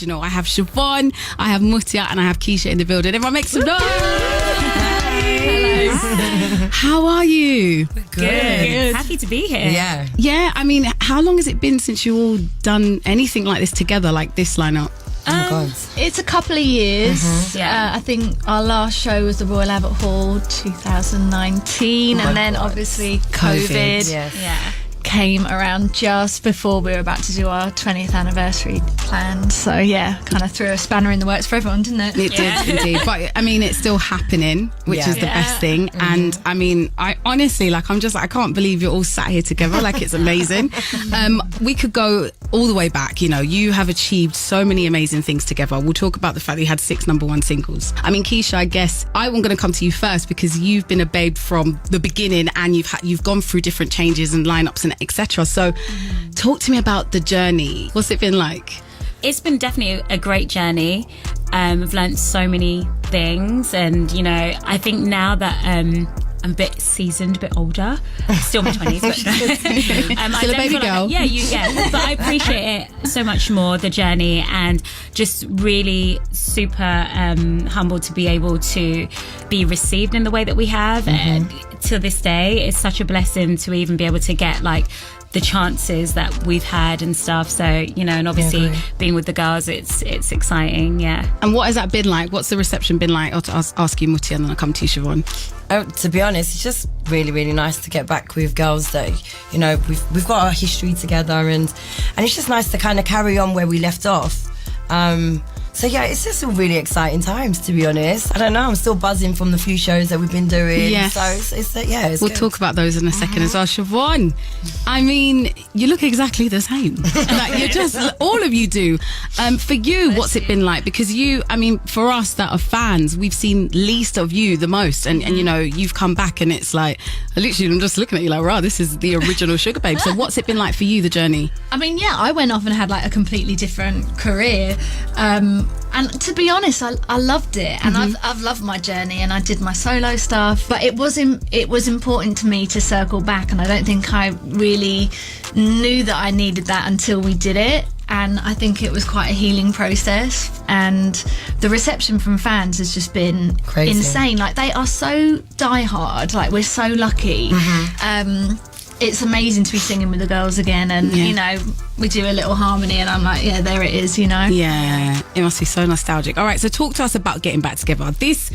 original. I have Siobhan, I have Mutia, and I have Keisha in the building. Everyone make some noise. Hello. How are you? Good. Happy to be here. Yeah, I mean, how long has it been since you all done anything like this together, like this lineup? Oh my God. It's a couple of years. Yeah. I think our last show was the Royal Albert Hall 2019, and then obviously COVID came around just before we were about to do our 20th anniversary plans. So yeah, kind of threw a spanner in the works for everyone, didn't it? It did indeed. But I mean, it's still happening, which is the best thing. And I mean, I honestly, like, I'm just like, I can't believe you're all sat here together. Like, it's amazing. We could go all the way back. You know, you have achieved so many amazing things together. We'll talk about the fact that you had 6 #1 singles. I mean, Keisha, I guess I'm going to come to you first because you've been a babe from the beginning, and you've gone through different changes and lineups and etc. So talk to me about the journey. What's it been like? It's been definitely a great journey. I've learned so many things, and you know, I think now that I'm a bit seasoned, a bit older, still in my 20s, but still a baby girl. But I appreciate it so much more, the journey, and just really super humbled to be able to be received in the way that we have. And to this day, it's such a blessing to even be able to get like the chances that we've had and stuff. So, you know, and obviously being with the girls, it's exciting. And what has that been like? What's the reception been like? I'll ask you, Mutia, and then I'll come to you, Siobhan. To be honest, it's just really, really nice to get back with girls that, you know, we've got our history together, and it's just nice to kind of carry on where we left off. So yeah, it's just all really exciting times, to be honest. I don't know, I'm still buzzing from the few shows that we've been doing. Yes. So it's we'll good. talk about those in a second as well. Siobhan, I mean, you look exactly the same. Like, you're just, all of you do. For you, what's it been like? Because you, I mean, for us that are fans, we've seen least of you the most, and you know, you've come back, and it's like, literally, I'm just looking at you like, wow, this is the original Sugababes. So what's it been like for you, the journey? I mean, yeah, I went off and had like a completely different career. And to be honest, I loved it, and I've loved my journey, and I did my solo stuff. But it was important to me to circle back, and I don't think I really knew that I needed that until we did it. And I think it was quite a healing process, and the reception from fans has just been crazy, insane. Like, they are so diehard. Like, we're so lucky. It's amazing to be singing with the girls again, and you know, we do a little harmony, and I'm like, yeah, there it is, you know. Yeah, it must be so nostalgic. All right, so talk to us about getting back together. This,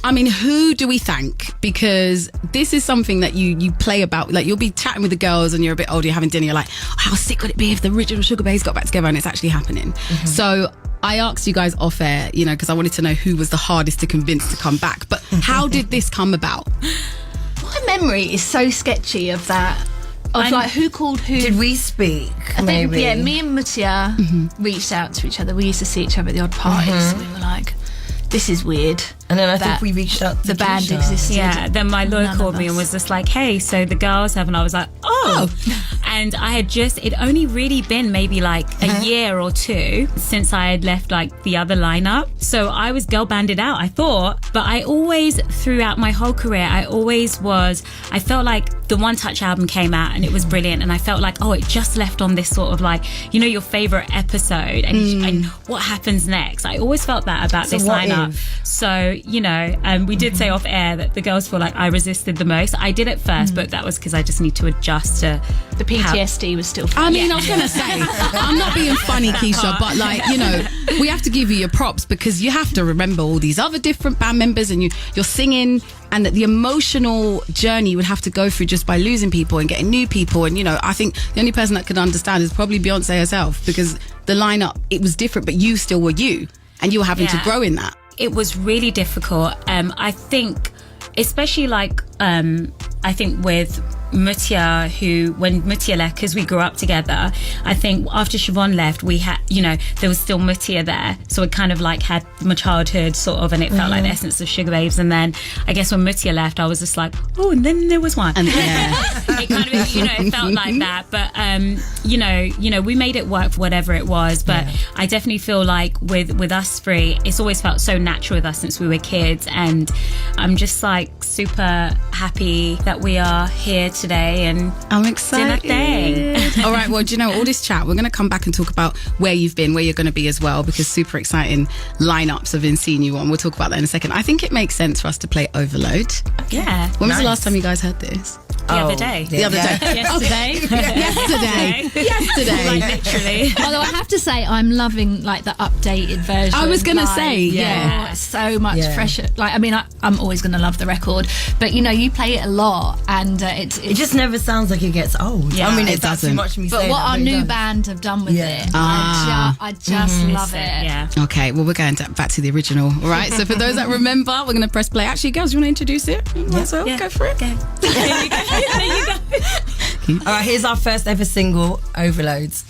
I mean, who do we thank? Because this is something that you play about. Like, you'll be chatting with the girls, and you're a bit older, you're having dinner, you're like, oh, how sick would it be if the original Sugababes got back together? And it's actually happening. So I asked you guys off air, you know, because I wanted to know who was the hardest to convince to come back. But how did this come about? My memory is so sketchy of that. Of like, who called who? Did we speak? I think, maybe? yeah, me and Mutia reached out to each other. We used to see each other at the odd parties. So we were like, this is weird. And then I think we reached out to the band existed. Yeah, then my lawyer called me and was just like, hey, so the girls have, and I was like, oh. And I had it'd only really been maybe like a year or two since I had left like the other lineup. So I was girl banded out, I thought. But I always, throughout my whole career, I felt like the One Touch album came out and it was brilliant. And I felt like, oh, it just left on this sort of like, you know, your favorite episode and what happens next. I always felt that about this lineup. So, you know, we did say off air that the girls feel like I resisted the most. I did at first, but that was because I just need to adjust to the PTSD was still I mean, I was going to say, I'm not being funny, Keisha, but like, you know, we have to give you your props because you have to remember all these other different band members, and you're singing, and that the emotional journey you would have to go through just by losing people and getting new people. And, you know, I think the only person that could understand is probably Beyonce herself, because the lineup, it was different, but you still were you, and you were having to grow in that. It was really difficult. I think, especially like, I think with Mutia, when Mutia left, because we grew up together, I think after Siobhan left, we had, you know, there was still Mutia there, so it kind of like had my childhood sort of, and it felt like the essence of Sugababes. And then I guess when Mutia left, I was just like, oh, and then there was one. And it kind of, you know, it felt like that. But you know, we made it work for whatever it was. But I definitely feel like with us three, it's always felt so natural with us since we were kids, and I'm just like super happy that we are here to today and I'm excited. do my thing. All right, well, do you know, all this chat, we're going to come back and talk about where you've been, where you're going to be as well, because super exciting lineups have been seeing you on. We'll talk about that in a second. I think it makes sense for us to play Overload. Yeah. When was the last time you guys heard this? The other day. The other day. Yesterday. Like literally. Although I have to say, I'm loving like the updated version. I was going to say, yeah. It's so much fresher. Like, I mean, I'm always going to love the record, but you know, you play it a lot, and it just never sounds like it gets old. Yeah, I mean, it it's not too doesn't. much me But saying what that, our but it new does. band have done with it, I just love it. Yeah. Okay, well, we're going back to the original. All right, so for those that remember, we're going to press play. Actually, girls, you want to introduce it? So go for it. Okay. There you go. There you go. All right, here's our first ever single, Overloads.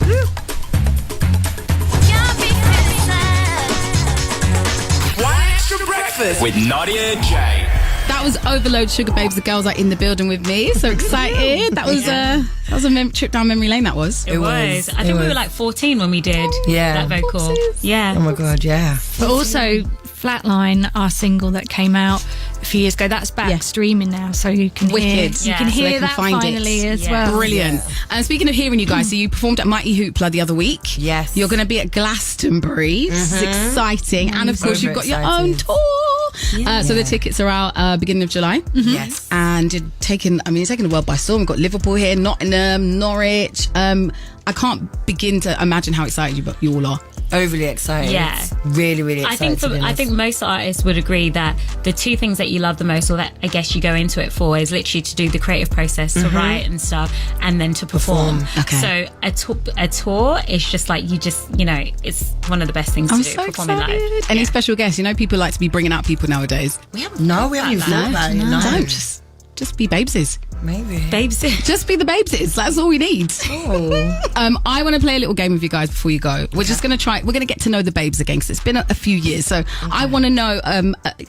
One Extra Breakfast with Nadia J. That was Overload, Sugababes. The girls are in the building with me. So excited. That was a trip down memory lane, that was. It was. I think we were like 14 when we did that vocal. Whoopsies. Yeah. Oh my God, yeah. But also, Flatline, our single that came out a few years ago, that's back streaming now, so you can Wicked. hear, Yeah. can So they hear can that find finally it. as well. Brilliant. And speaking of hearing you guys, so you performed at Mighty Hoopla the other week. Yes. You're going to be at Glastonbury. It's exciting. And of course, you've got your own tour. So the tickets are out beginning of July. Yes. And you're taking the world by storm. We've got Liverpool here, Nottingham, Norwich. I can't begin to imagine how excited you all are. Overly excited. Yeah. Really, really excited. I think most artists would agree that the two things that you love the most, or that I guess you go into it for, is literally to do the creative process, to write and stuff, and then to perform. Okay. So a tour is just like, it's one of the best things to do. so Performing excited. live. Any special guests? You know, people like to be bringing out people nowadays. we haven't even thought about it. No. Don't just be Babeses. Maybe. Babes. Just be the Babeses. That's all we need. Oh. I want to play a little game with you guys before you go. We're just going to we're going to get to know the Babes again, because it's been a few years. So I want to know,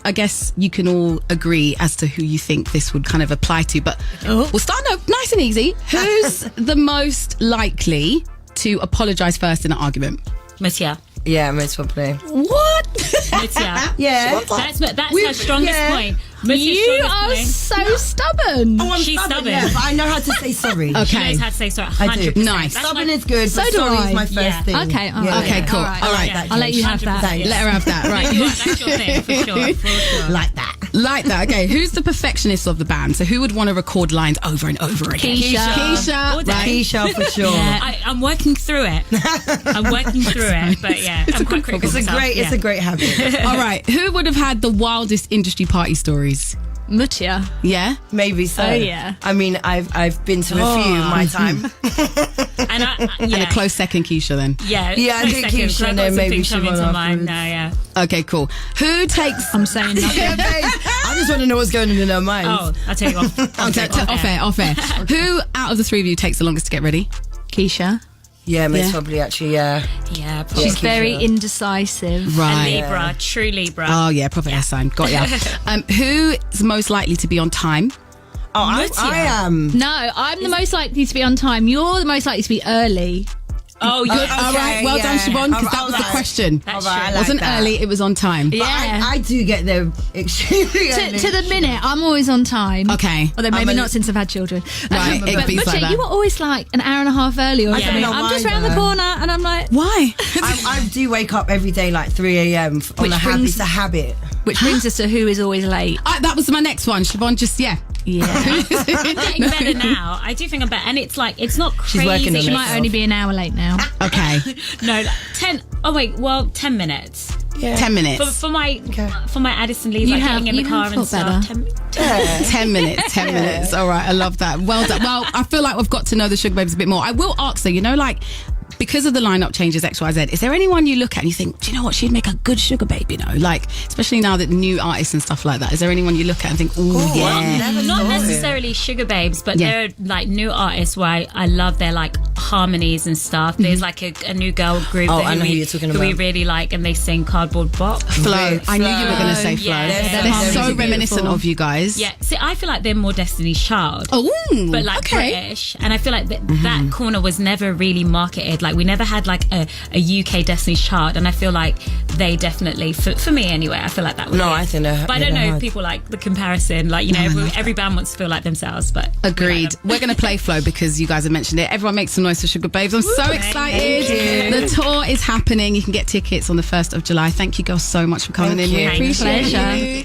I guess you can all agree as to who you think this would kind of apply to. But we'll start nice and easy. Who's the most likely to apologise first in an argument? Matia. Yeah, most probably. What? Matia. Yeah. That's her strongest point. Matia's You strongest are point. so stubborn. Oh, I'm She's stubborn. yeah, but I know how to say sorry. Okay. She knows how to say sorry. I do. 100%. Nice. That's Stubborn my- is good, So but do sorry I. is my first Yeah. thing. Okay, all right. Okay, cool. All right. All right. Yeah. I'll let you have that. 100%. Let her have that. Right. You are. That's your thing, for sure. For sure. Like that. Like that. Okay, who's the perfectionist of the band? So who would want to record lines over and over again? Keisha. All day. right? Keisha for sure. I'm working through it. But yeah, I'm quite critical It's a of myself. great, it's a great habit. All right, who would have had the wildest industry party stories? Mutia. Yeah? Maybe so. Oh, yeah. I mean, I've been to a few in my time. And And a close second, Keisha, then. Yeah, Yeah, I close think second, Keisha, so I've and got then some maybe things coming Siobhan to mind afterwards. now, yeah. Okay, cool. Who takes... I'm saying nothing. Yeah, babe. I just want to know what's going on in their minds. Oh, I'll tell you off. Off air. Who out of the three of you takes the longest to get ready? Keisha. Yeah, most Yeah. probably, actually, yeah. Yeah, probably. She's very Keisha. indecisive. A Right. Libra, true Libra. Oh, yeah, proper air sign. Got ya. Who is most likely to be on time? Oh, I am. No, I'm the most likely to be on time. You're the most likely to be early. Oh, you're All right, well done, Siobhan, because that was the question. That's All right, I true. like Wasn't that. early, it was on time. But Yeah. I do get there extremely early. To the minute, I'm always on time. Okay. Although maybe I'm a- not since I've had children. Right, it but beats Mutia, like that. you were always like an hour and a half early or I something. don't know I'm just why, round the though. corner and I'm like, Why? I do wake up every day like 3 a.m. on a habit. It's a habit. which brings us to who is always late. That was my next one. Siobhan just, yeah. Yeah. I'm getting better now. I do think I'm better. And it's like, it's not crazy. working on She it. might only be an hour late now. Okay. No, 10. Oh, wait. Well, 10 minutes. Yeah. 10 minutes. For my Addison Lee's, You like have- getting in the you car have and thought stuff. better. 10 minutes. 10 minutes. All right. I love that. Well done. Well, I feel like we've got to know the Sugababes a bit more. I will ask though, like, because of the lineup changes XYZ, is there anyone you look at and you think, do you know what, she'd make a good Sugababe, like, especially now that new artists and stuff like that, is there anyone you look at and think, oh yeah, Not necessarily Sugababes, but Yeah. there are like new artists where I love their like harmonies and stuff. There's like a new girl group Oh, that I know we, who you're talking who we about. really like, and they sing Cardboard Box. Flo. I knew you were going to say Flo. Yeah, they're they're so really reminiscent beautiful. of you guys. Yeah, see, I feel like they're more Destiny's Child. Oh, But like okay. British, and I feel like that corner was never really marketed. Like, we never had like a UK Destiny's Child, and I feel like they definitely, for me anyway, I feel like that was No, it. I think they're But I don't know hard. if people like the comparison, like, you know, every band wants to feel like themselves, but Agreed. We're going to play Flow because you guys have mentioned it. Everyone make some noise for Sugababes. I'm so excited. The tour is happening. You can get tickets on the 1st of July. Thank you girls so much for coming in. We you. appreciate Pleasure. you.